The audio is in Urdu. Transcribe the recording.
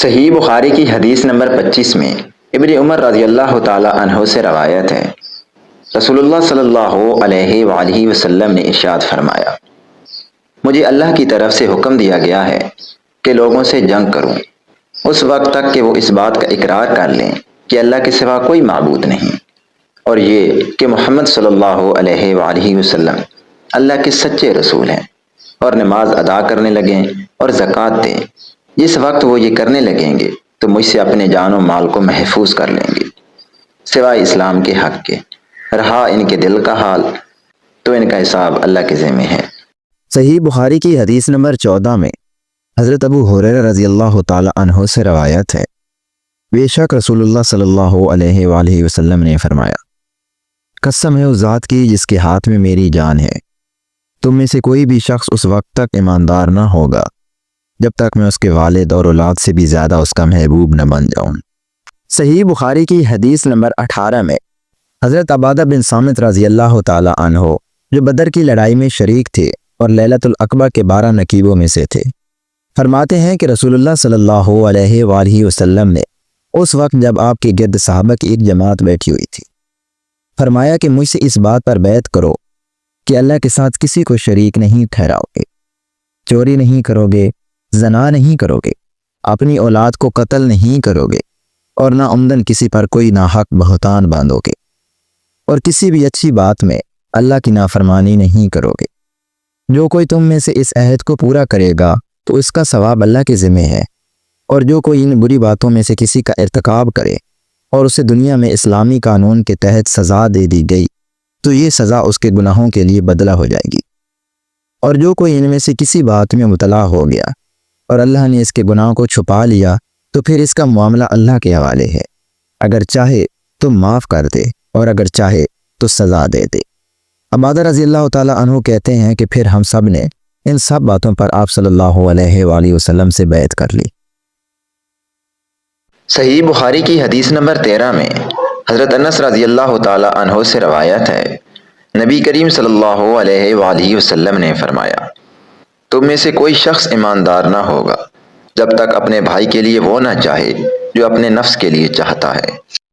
صحیح بخاری کی حدیث نمبر 25 میں ابن عمر رضی اللہ تعالی عنہ سے روایت ہے، رسول اللہ صلی اللہ علیہ وآلہ وسلم نے ارشاد فرمایا، مجھے اللہ کی طرف سے حکم دیا گیا ہے کہ لوگوں سے جنگ کروں اس وقت تک کہ وہ اس بات کا اقرار کر لیں کہ اللہ کے سوا کوئی معبود نہیں، اور یہ کہ محمد صلی اللہ علیہ وآلہ وسلم اللہ کے سچے رسول ہیں، اور نماز ادا کرنے لگیں اور زکوٰۃ دیں۔ جس وقت وہ یہ کرنے لگیں گے تو مجھ سے اپنے جان و مال کو محفوظ کر لیں گے سوائے اسلام کے حق کے، رہا ان کے دل کا حال تو ان کا حساب اللہ کے ذمہ ہے۔ صحیح بخاری کی حدیث نمبر 14 میں حضرت ابو ہریرہ رضی اللہ تعالی عنہ سے روایت ہے، بے شک رسول اللہ صلی اللہ علیہ وآلہ وسلم نے فرمایا، قسم ہے اس ذات کی جس کے ہاتھ میں میری جان ہے، تم میں سے کوئی بھی شخص اس وقت تک ایماندار نہ ہوگا جب تک میں اس کے والد اور اولاد سے بھی زیادہ اس کا محبوب نہ بن جاؤں۔ صحیح بخاری کی حدیث نمبر 18 میں حضرت عبادہ بن صامت رضی اللہ تعالی عنہ جو بدر کی لڑائی میں شریک تھے اور لیلۃ العقبہ کے 12 نقیبوں میں سے تھے، فرماتے ہیں کہ رسول اللہ صلی اللہ علیہ وآلہ وسلم نے اس وقت جب آپ کے گرد صحابہ کی ایک جماعت بیٹھی ہوئی تھی، فرمایا کہ مجھ سے اس بات پر بیعت کرو کہ اللہ کے ساتھ کسی کو شریک نہیں ٹھہراؤ گے، چوری نہیں کرو گے، زنا نہیں کرو گے، اپنی اولاد کو قتل نہیں کرو گے، اور نہ عمدن کسی پر کوئی ناحق بہتان باندھو گے، اور کسی بھی اچھی بات میں اللہ کی نافرمانی نہیں کرو گے۔ جو کوئی تم میں سے اس عہد کو پورا کرے گا تو اس کا ثواب اللہ کے ذمہ ہے، اور جو کوئی ان بری باتوں میں سے کسی کا ارتکاب کرے اور اسے دنیا میں اسلامی قانون کے تحت سزا دے دی گئی تو یہ سزا اس کے گناہوں کے لیے بدلہ ہو جائے گی، اور جو کوئی ان میں سے کسی بات میں مبتلا ہو گیا اور اللہ نے اس کے گناہ کو چھپا لیا تو پھر اس کا معاملہ اللہ کے حوالے ہے، اگر چاہے تو معاف کر دے اور اگر چاہے تو سزا دے دے۔ عبادہ رضی اللہ تعالی عنہ کہتے ہیں کہ پھر ہم سب نے ان سب باتوں پر آپ صلی اللہ علیہ وآلہ وسلم سے بیعت کر لی۔ صحیح بخاری کی حدیث نمبر 13 میں حضرت انس رضی اللہ تعالی عنہ سے روایت ہے، نبی کریم صلی اللہ علیہ وآلہ وسلم نے فرمایا، تم میں سے کوئی شخص ایماندار نہ ہوگا جب تک اپنے بھائی کے لیے وہ نہ چاہے جو اپنے نفس کے لیے چاہتا ہے۔